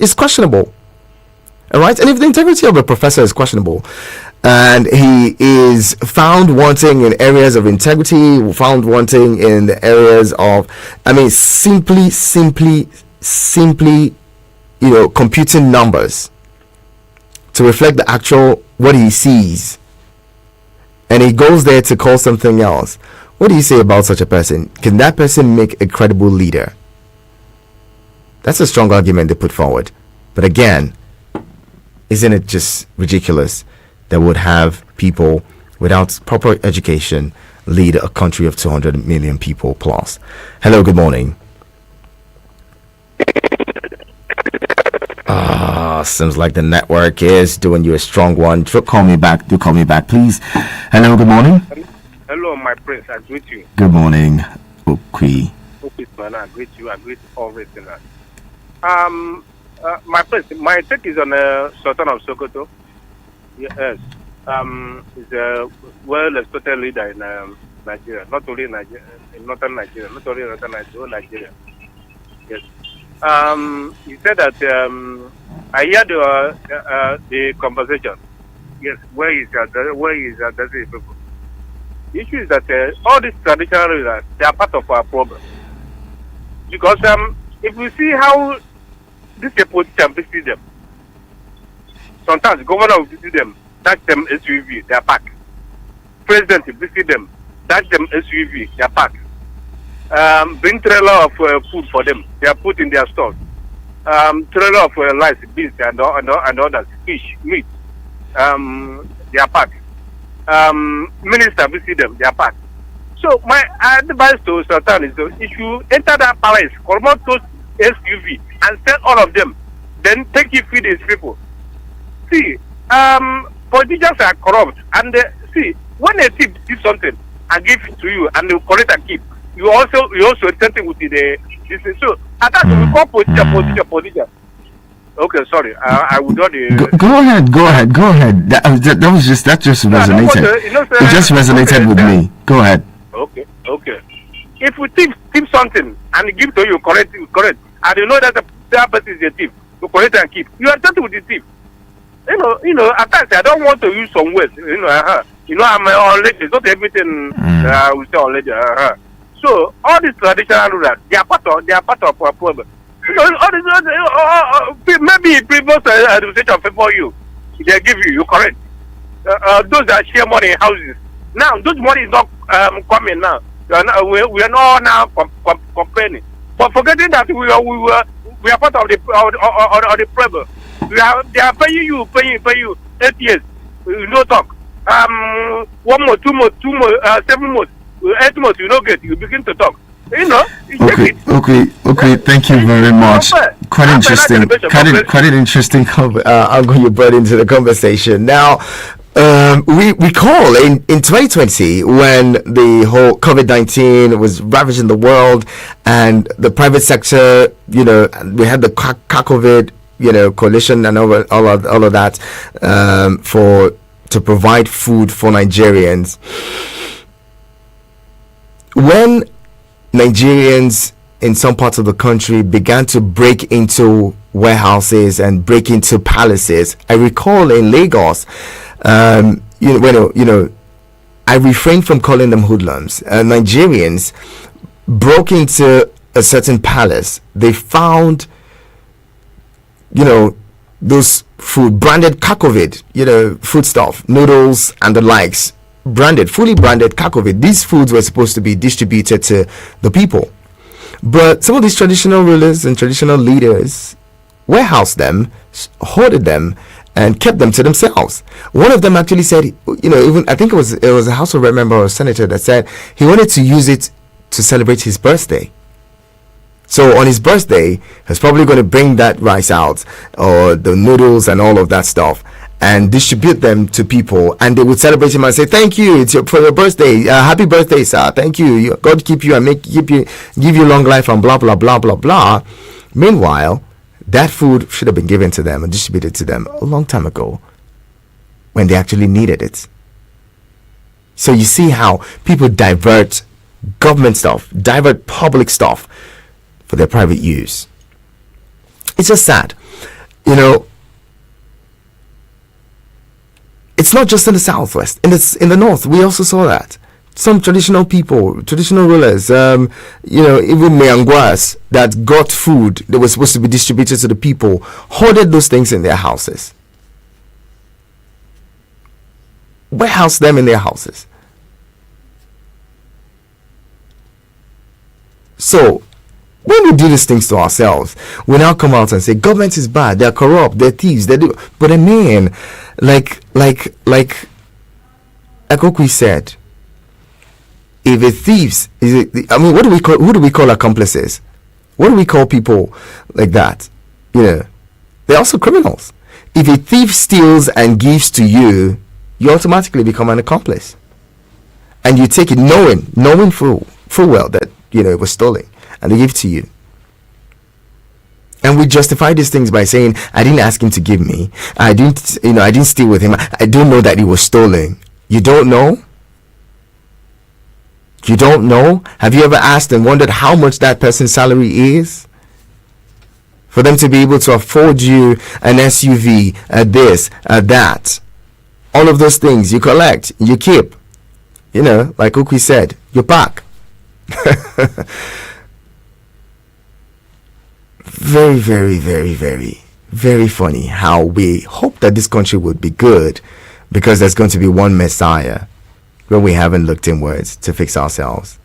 is questionable. All right, and if the integrity of a professor is questionable, and he is found wanting in areas of integrity, found wanting in the areas of, simply, computing numbers to reflect the actual what he sees, and he goes there to call something else. What do you say about such a person? Can that person make a credible leader? That's a strong argument they put forward. But again, isn't it just ridiculous that would have people without proper education lead a country of 200 million people plus? Hello, good morning. Seems like the network is doing you a strong one. Do call me back, please. Hello, good morning. Hello, my prince. I greet you. Good morning, Okwi. Okay, man. I greet you. I greet all listeners. My prince, my take is on Sultan of Sokoto. Yes. He's a well-respected leader in Nigeria. Not only in Nigeria, in northern Nigeria. Not only in northern Nigeria, whole Nigeria. Yes. He said that I heard the conversation. Yes, where he is addressing people. The issue is that all these traditional leaders, they are part of our problem. Because if we see how these politicians visit them, sometimes the governor will visit them, that's them SUV, they are back. President will visit them, that's them SUV, they are back. Bring trailer of food for them, they are put in their stores. Trailer of rice, beans, and others, fish, meat, they are packed. Minister visit them, they are packed. So my advice to Sultan is if you enter that palace, promote those SUV and sell all of them, then take you feed these people. See, politicians are corrupt, and see, when a thief gives something and give it to you and they collect and keep, you also intend with the this. So I thought we call politician. Okay, sorry. I would not. Go ahead. That just resonated. It just resonated with me. Go ahead. Okay. If we thief something and give to you, correct, and you know that the person is a thief, you collect and keep. You are entitled with the thief. You know. At times I don't want to use some words. I'm all lady. Not everything we say all lady. So all these traditional rulers, they are part of our problem. All these, maybe previous administration favor you, they give you correct. Those that share money in houses. Now those money is not coming now. We are not now complaining, but forgetting that we are part of the problem. They are paying you 8 years. No talk. 1 month, 2 months, 7 months, 8 months. You don't get. You begin to talk. Okay. Thank you very much. Quite interesting. Angle you brought into the conversation. Now, we recall in 2020 when the whole COVID-19 was ravaging the world, and the private sector, we had the COVID, coalition and all of that to provide food for Nigerians. When Nigerians in some parts of the country began to break into warehouses and break into palaces, I recall in Lagos, I refrained from calling them hoodlums. Nigerians broke into a certain palace. They found, those food branded Kakovid, food stuff, noodles and the likes. Fully branded Kakovid. These foods were supposed to be distributed to the people, but some of these traditional rulers and traditional leaders warehoused them, hoarded them, and kept them to themselves. One of them actually said, even I think it was a House of Rep member or a senator that said he wanted to use it to celebrate his birthday. So on his birthday, he's probably going to bring that rice out, or the noodles and all of that stuff, and distribute them to people, and they would celebrate him and say, "Thank you, for your birthday. Happy birthday, sir. Thank you. God keep you and give you long life," and blah blah blah blah blah. Meanwhile, that food should have been given to them and distributed to them a long time ago, when they actually needed it. So you see how people divert government stuff, divert public stuff for their private use. It's just sad. You know, it's not just in the southwest. In the north, we also saw that. Some traditional people, traditional rulers, even Meangwas that got food that was supposed to be distributed to the people, hoarded those things in their houses. Warehouse them in their houses. So, when we do these things to ourselves, we now come out and say government is bad, they're corrupt, they're thieves, they do. But I mean, like Okwi said, if a thieves what do we call, who do we call accomplices? What do we call people like that? They're also criminals. If a thief steals and gives to you, you automatically become an accomplice, and you take it knowing full well that it was stolen, and they give to you. And we justify these things by saying, I didn't ask him to give me, I didn't steal with him, I don't know that it was stolen. You don't know? You don't know? Have you ever asked and wondered how much that person's salary is? For them to be able to afford you an SUV, this, that. All of those things you collect, you keep. Like Okwi said, you pack. Very, very, very, very, very funny how we hope that this country would be good because there's going to be one Messiah when we haven't looked inwards to fix ourselves.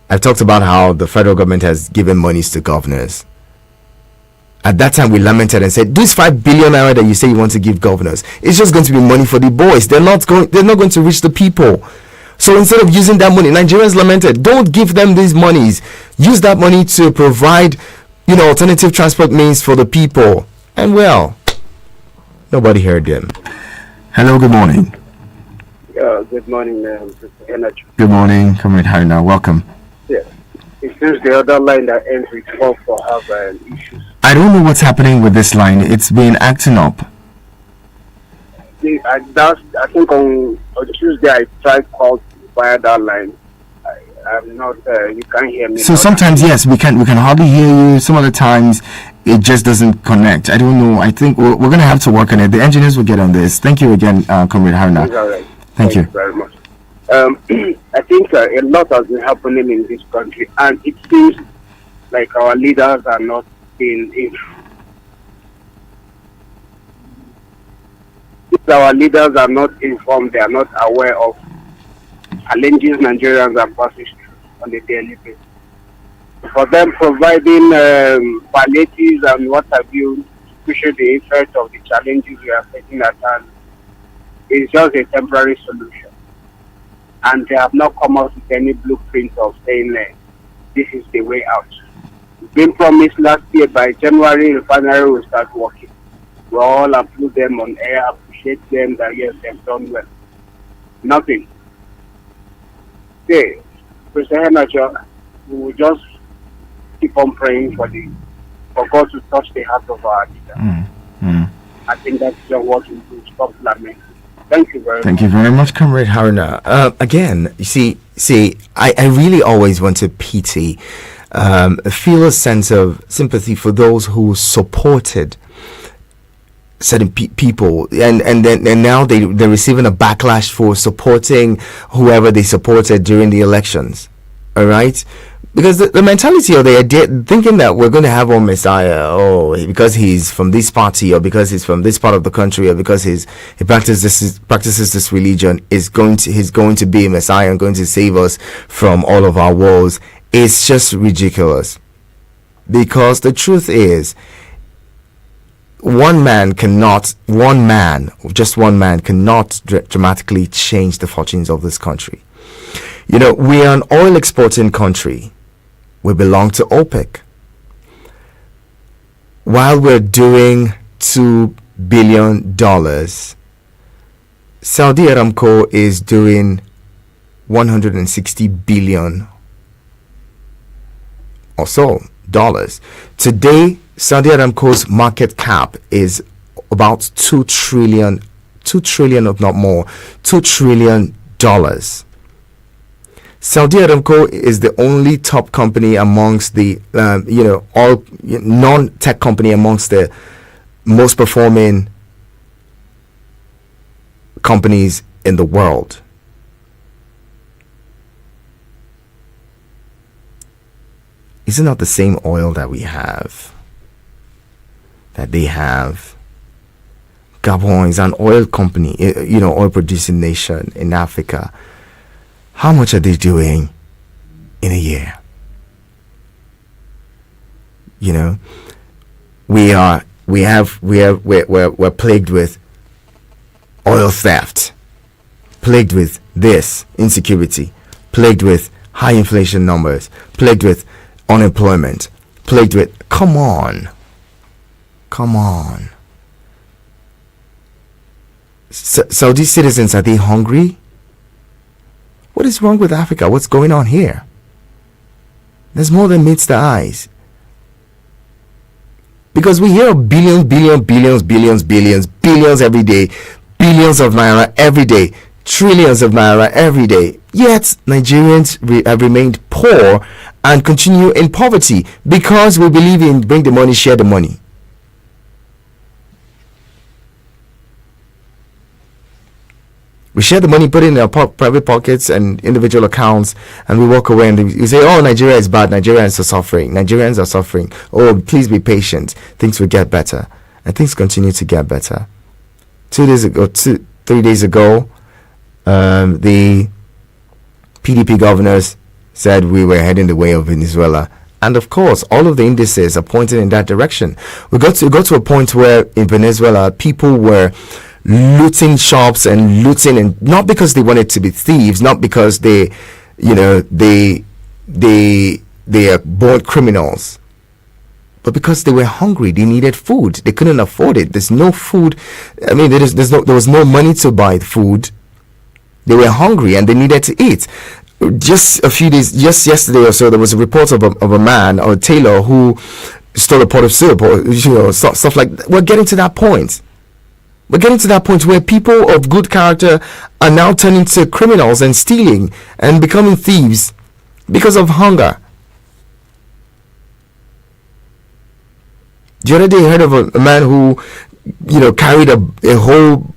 I've talked about how the federal government has given monies to governors. At that time, we lamented and said, "This 5 billion naira that you say you want to give governors, it's just going to be money for the boys. They're not going to reach the people." So instead of using that money, Nigerians lamented, "Don't give them these monies. Use that money to provide, alternative transport means for the people." And well, nobody heard them. Hello, good morning. Good morning, Mr. Energy. Good morning, Comrade Haruna. Welcome. Yeah. It seems the other line that ends with 4 for have issues. I don't know what's happening with this line. It's been acting up. I think on Tuesday I tried call via that line. I'm not. You can't hear me. So sometimes yes, we can hardly hear you. Some other times it just doesn't connect. I don't know. I think we're going to have to work on it. The engineers will get on this. Thank you again, Comrade Haruna. All right. Thank you very much. I think a lot has been happening in this country, and it seems like our leaders are not being. If our leaders are not informed, they are not aware of challenges Nigerians are passing through on a daily basis. For them, providing palliatives and what have you, pushing the effect of the challenges we are facing at hand is just a temporary solution. And they have not come out with any blueprint of saying this is the way out. It's been promised last year by January, refinery will start working. We all applaud them on air, appreciate them that yes, they've done well. Nothing. Okay, Mr. Henacho, we will just keep on praying for God to touch the heart of our leader. I think that's just what we do. Stop lamenting. Thank you very much. Thank you very much, Comrade Haruna. Again, you see, I really always want to pity, feel a sense of sympathy for those who supported certain people, and now they're receiving a backlash for supporting whoever they supported during the elections. All right. Because the mentality or the idea, thinking that we're going to have one Messiah, because he's from this party, or because he's from this part of the country, or because he practices this religion, he's going to be a Messiah and going to save us from all of our woes, it's just ridiculous. Because the truth is, one man cannot dramatically change the fortunes of this country. We are an oil exporting country. We belong to OPEC. While we're doing $2 billion, Saudi Aramco is doing 160 billion or so dollars. Today, Saudi Aramco's market cap is about $2 trillion, if not more, $2 trillion. Saudi Aramco is the only top company amongst the, all non-tech company amongst the most performing companies in the world. Is it not the same oil that we have, that they have? Gabon is an oil company, oil producing nation in Africa. How much are they doing in a year? We're plagued with oil theft, plagued with this insecurity, plagued with high inflation numbers, plagued with unemployment, plagued with, come on. Saudi citizens, are they hungry? What is wrong with Africa? What's going on here? There's more than meets the eyes. Because we hear of billions every day, billions of naira every day, trillions of naira every day. Yet Nigerians have remained poor and continue in poverty because we believe in bring the money, share the money. We share the money, put it in our private pockets and individual accounts, and we walk away and we say, oh, Nigeria is bad, Nigerians are suffering. Oh, please be patient, things will get better. And things continue to get better. 3 days ago, the PDP governors said we were heading the way of Venezuela. And of course, all of the indices are pointing in that direction. We got to a point where in Venezuela, people were looting shops and not because they wanted to be thieves, not because they are born criminals, but because they were hungry. They needed food. They couldn't afford it. There's no food. I mean, there was no money to buy food. They were hungry and they needed to eat. Just yesterday or so, there was a report of a man or a tailor who stole a pot of soup or stuff like that. We're getting to that point. We're getting to that point where people of good character are now turning to criminals and stealing and becoming thieves because of hunger. The other day I heard of a man who, carried a whole,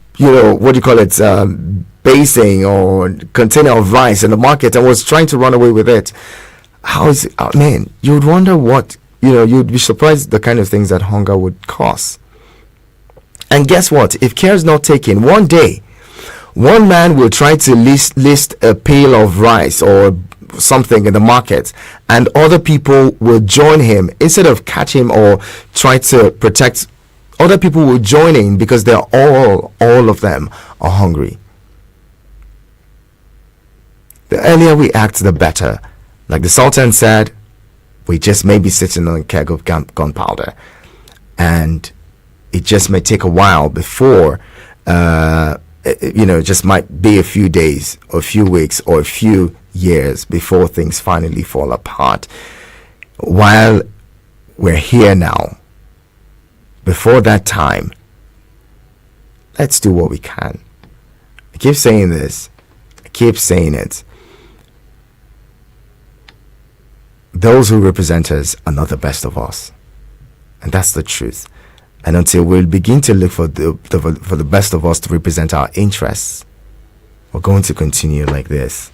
basin or container of rice in the market and was trying to run away with it. How is it? Oh, man, you would wonder what, you'd be surprised the kind of things that hunger would cause. And guess what? If care is not taken, one day, one man will try to list a pail of rice or something in the market, and other people will join him. Instead of catch him or try to protect, other people will join in because they're all of them are hungry. The earlier we act, the better. Like the Sultan said, we just may be sitting on a keg of gunpowder, and it just may take a while before, it just might be a few days or a few weeks or a few years before things finally fall apart. While we're here now, before that time, let's do what we can. I keep saying this. I keep saying it. Those who represent us are not the best of us. And that's the truth. And until we begin to look for the best of us to represent our interests, we're going to continue like this.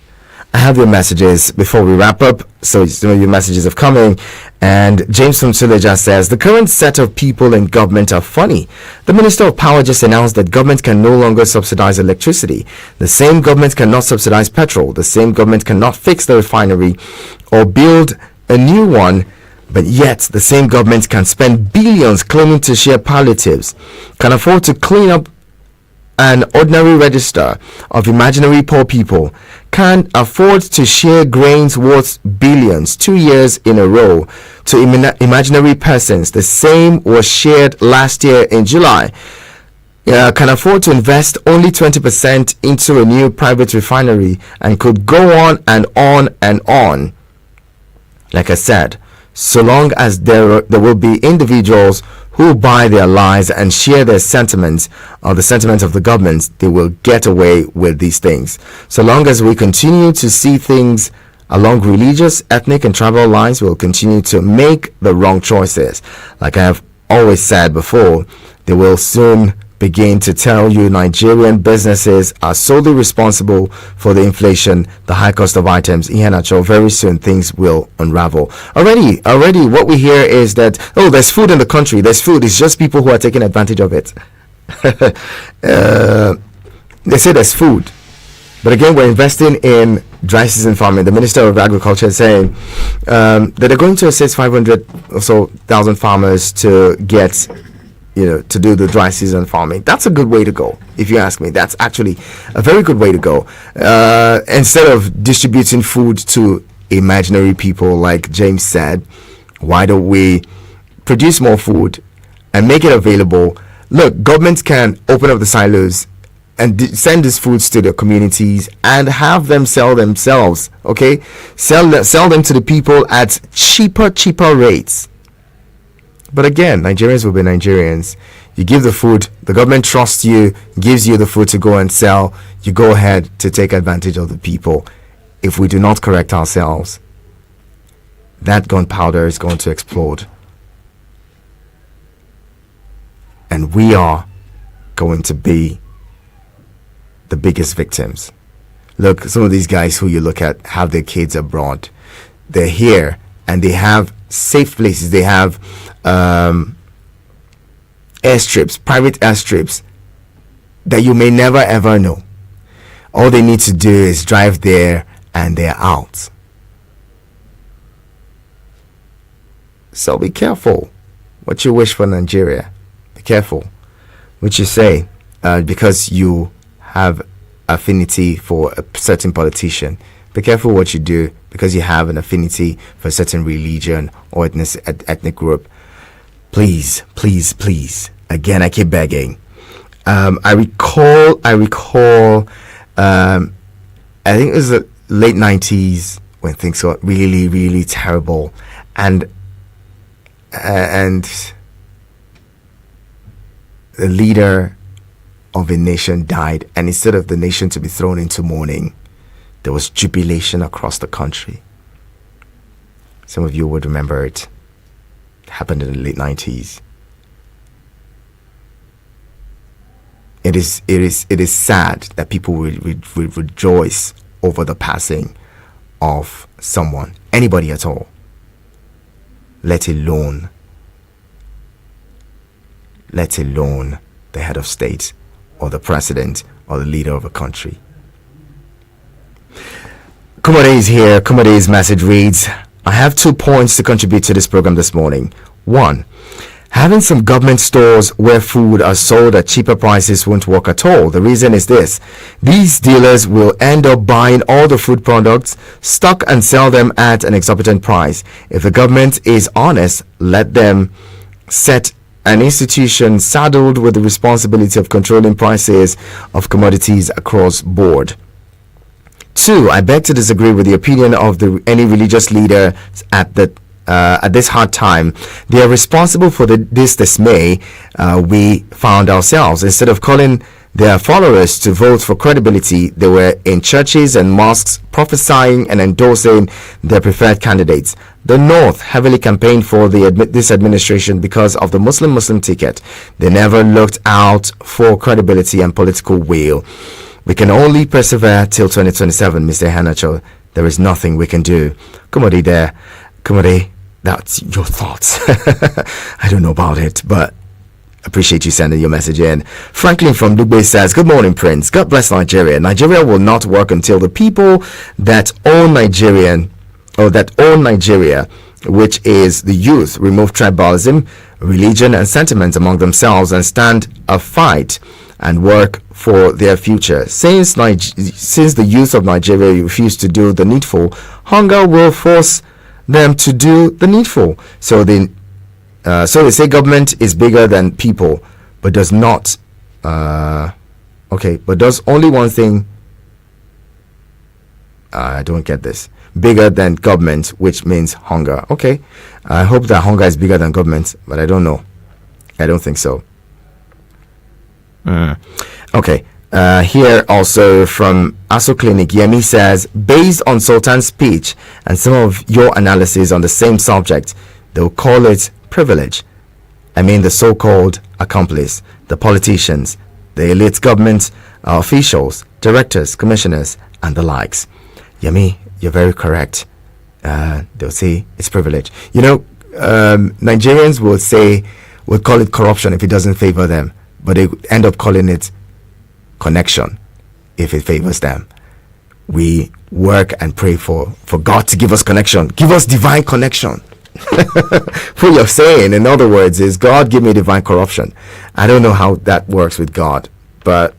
I have your messages before we wrap up. So your messages have come in. And James from Suleja says, the current set of people in government are funny. The Minister of Power just announced that government can no longer subsidize electricity. The same government cannot subsidize petrol. The same government cannot fix the refinery or build a new one. But yet, the same government can spend billions claiming to share palliatives, can afford to clean up an ordinary register of imaginary poor people, can afford to share grains worth billions 2 years in a row to imaginary persons. The same was shared last year in July. Can afford to invest only 20% into a new private refinery, and could go on and on and on. Like I said, so long as there will be individuals who buy their lies and share their sentiments or the sentiments of the government, they will get away with these things. So long as we continue to see things along religious, ethnic, and tribal lines will continue to make the wrong choices. Like I have always said before, they will soon begin to tell you Nigerian businesses are solely responsible for the inflation, the high cost of items. Very soon things will unravel. Already, what we hear is that, oh, there's food in the country. There's food. It's just people who are taking advantage of it. They say there's food. But again, we're investing in dry season farming. The Minister of Agriculture is saying that they're going to assist 500 or so thousand farmers to get, to do the dry season farming. That's a good way to go, if you ask me. That's actually a very good way to go. Instead of distributing food to imaginary people, like James said, why don't we produce more food and make it available? Look, governments can open up the silos and send these foods to the communities and have them sell themselves. Okay, sell them to the people at cheaper rates. But again, Nigerians will be Nigerians. You give the food, the government trusts you, gives you the food to go and sell. You go ahead to take advantage of the people. If we do not correct ourselves, that gunpowder is going to explode. And we are going to be the biggest victims. Look, some of these guys who you look at have their kids abroad. They're here and they have safe places. They have airstrips, private airstrips that you may never ever know. All they need to do is drive there and they're out. So be careful what you wish for Nigeria. Be careful what you say, because you have affinity for a certain politician. Be careful what you do because you have an affinity for a certain religion or ethnic group. Please. Again, I keep begging. I recall. I think it was the late 90s when things got really, really terrible, and the leader of a nation died, and instead of the nation to be thrown into mourning, there was jubilation across the country. Some of you would remember it. It happened in the late 90s. It is sad that people will rejoice over the passing of someone, anybody at all, let alone the head of state or the president or the leader of a country. Kumade is here. Kumade's message reads, I have 2 points to contribute to this program this morning. 1, having some government stores where food are sold at cheaper prices won't work at all. The reason is this: these dealers will end up buying all the food products, stock and sell them at an exorbitant price. If the government is honest, let them set an institution saddled with the responsibility of controlling prices of commodities across board. 2, I beg to disagree with the opinion of any religious leader at this hard time. They are responsible for this dismay we found ourselves. Instead of calling their followers to vote for credibility, they were in churches and mosques prophesying and endorsing their preferred candidates. The North heavily campaigned for this administration because of the Muslim ticket. They never looked out for credibility and political will. We can only persevere till 2027, Mr. Hanacho. There is nothing we can do. Kumade there. Kumade, that's your thoughts. I don't know about it, but appreciate you sending your message in. Franklin from Dugbe says, good morning, Prince. God bless Nigeria. Nigeria will not work until the people that own Nigeria, which is the youth, remove tribalism, religion, and sentiment among themselves and stand a fight and work for their future. Since the youth of Nigeria refuse to do the needful, hunger will force them to do the needful. So they say government is bigger than people, but does not. But does only one thing. I don't get this. Bigger than government, which means hunger. Okay, I hope that hunger is bigger than government, but I don't know. I don't think so. Okay. Here also from ASO Clinic, Yemi says, based on Sultan's speech and some of your analysis on the same subject, they'll call it privilege. I mean the so-called accomplice, the politicians, the elite government officials, directors, commissioners, and the likes. Yemi, you're very correct. They'll say it's privilege. You know, Nigerians would call it corruption if it doesn't favor them, but they end up calling it connection if it favors them. We work and pray for God to give us connection, give us divine connection. What you're saying, in other words, is God give me divine corruption. I don't know how that works with God, but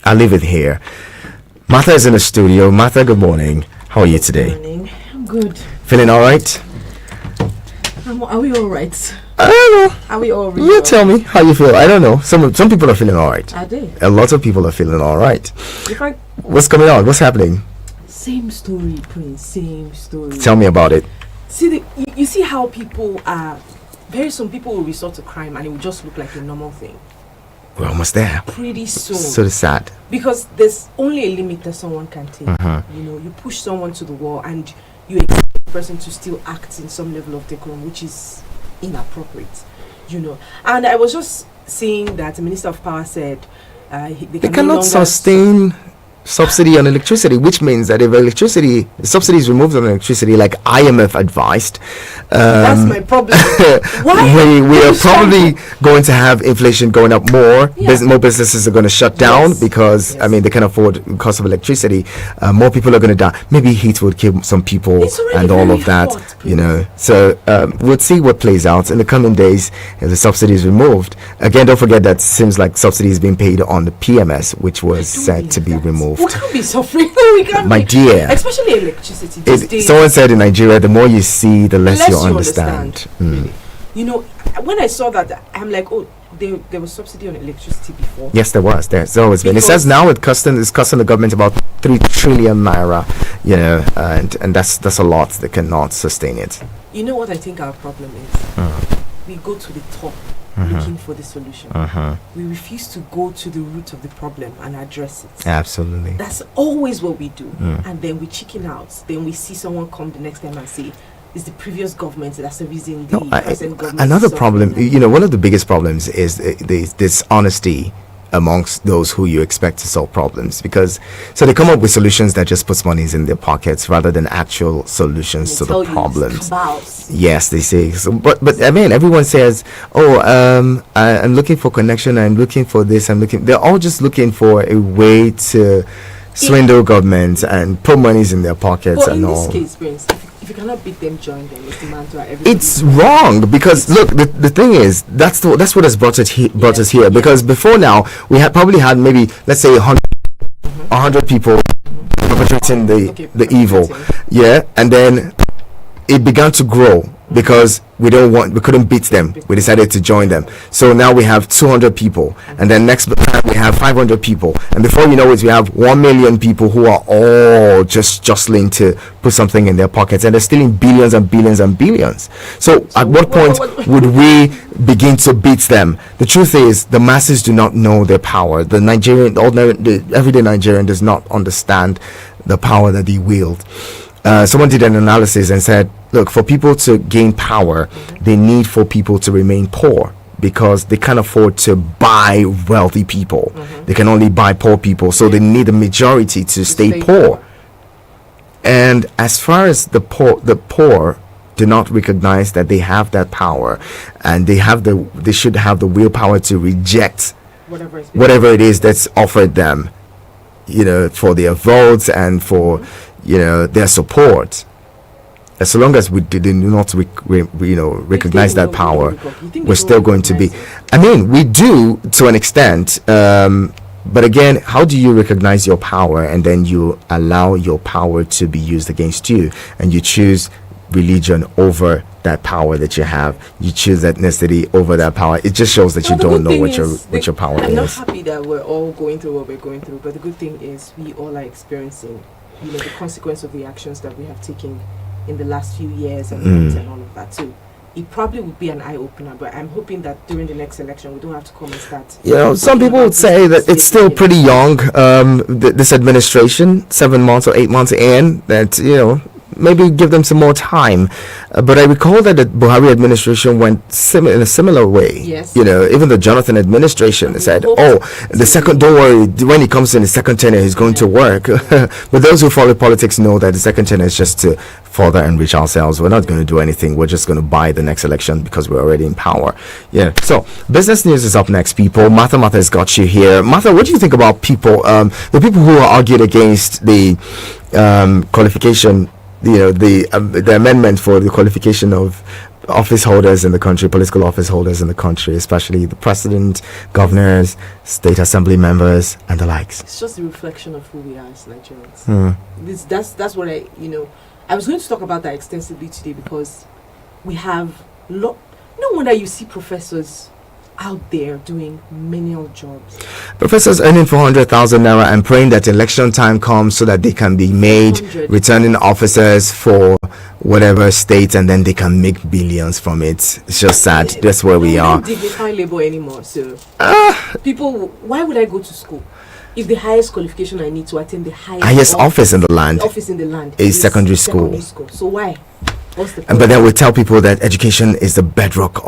I'll leave it here. Martha is in the studio. Martha, good morning. How are you today? Good morning. I'm good. Feeling all right? Are we all right? I don't know. Are we all right? You tell me how you feel. I don't know. Some people are feeling all right. Are they? A lot of people are feeling all right. If I What's coming on? What's happening? Same story, Prince. Same story. Tell me about it. See, you see how people are. Very soon, people will resort to crime, and it will just look like a normal thing. We're almost there. Pretty soon. So sad. Because there's only a limit that someone can take. Mm-hmm. You know, you push someone to the wall, and you expect the person to still act in some level of decorum, which is inappropriate. You know, and I was just seeing that the Minister of Power said they cannot sustain subsidy on electricity, which means that if subsidy is removed on electricity, like IMF advised, that's my problem. Why? we are probably going to have inflation going up more. Yeah. More businesses are going to shut down Yes. because Yes. I mean they can afford the cost of electricity. More people are going to die. Maybe heat would kill some people It's already and all very of that. hot, You know, so we'll see what plays out in the coming days if the subsidy is removed. Again, don't forget that seems like subsidy is being paid on the PMS, which was said to be removed. We can't be suffering. We can't My be, dear. especially electricity. These days, Someone said in Nigeria, the more you see, the less you you understand. really. You know, when I saw that, I'm like, oh, there was subsidy on electricity before. Yes, there was. There's always been. It Because- says now it's costing the government about 3 trillion naira. You know, and that's a lot. They cannot sustain it. You know what I think our problem is? We go to the top looking for the solution. We refuse to go to the root of the problem and address it. Absolutely. That's always what we do. And then we chicken out. Then we see someone come the next time and say, it's the previous government that's the reason the present government. Another is problem, suffering." you know, one of the biggest problems is the dishonesty amongst those who you expect to solve problems, because so they come up with solutions that just puts monies in their pockets rather than actual solutions to They tell the you problems. it's cabals. Yes, they say so, but I mean everyone says, oh, I'm looking for connection, I'm looking for this, they're all just looking for a way to swindle governments and put monies in their pockets But and in all. this case, Prince, if you cannot beat them, join them. It's demand to everybody. It's wrong because look, the thing is that's what has brought us here. Because before now we had probably had maybe, let's say 100 people perpetrating the evil, yeah, and then it began to grow because we couldn't beat them. We decided to join them. So now we have 200 people, and then next time we have 500 people, and before you know it, we have 1 million people who are all just jostling to put something in their pockets, and they're stealing billions and billions and billions. So at what point would we begin to beat them? The truth is, the masses do not know their power. The everyday Nigerian does not understand the power that they wield. Someone did an analysis and said, look, for people to gain power, they need for people to remain poor because they can't afford to buy wealthy people. They can only buy poor people. So they need a majority to stay poor. And as far as the poor do not recognize that they have that power, and they should have the willpower to reject whatever it is that's offered them, you know, for their votes and for their support. As long as we do not recognize that power, we're still going to be. I mean, we do to an extent, but again, how do you recognize your power and then you allow your power to be used against you, and you choose religion over that power that you have? You choose ethnicity over that power. It just shows that you don't know what your power is. I'm not happy that we're all going through what we're going through, but the good thing is we all are experiencing, the consequence of the actions that we have taken in the last few years and months and all of that too. it probably would be an eye opener. But I'm hoping that during the next election, we don't have to come and start. You know, some talking people about would say this that it's still again. pretty young. This administration, 7 months or 8 months in, that maybe give them some more time. But I recall that the Buhari administration went in a similar way. Yes. Even the Jonathan administration said, "Oh, the second. Don't worry. When he comes in the second tenure, he's going to work." But those who follow politics know that the second tenure is just to further enrich ourselves. We're not going to do anything. We're just going to buy the next election because we're already in power. Yeah. So business news is up next, people. Martha has got you here. Martha, what do you think about people? The people who argued against the qualification. The amendment for the qualification of office holders in the country, political office holders in the country, especially the president, governors, state assembly members, and the likes. It's just a reflection of who we are as Nigerians. That's what I was going to talk about that extensively today because we have no wonder you see professors out there doing menial jobs. Professors earning 400,000 naira and praying that election time comes so that they can be made 400. returning officers for whatever state, and then they can make billions from it. It's just sad. That's where we are. Don't dignify labor anymore. So people, why would I go to school if the highest qualification I need to attend the highest office in the land is secondary school? So why? What's the But then we tell people that education is the bedrock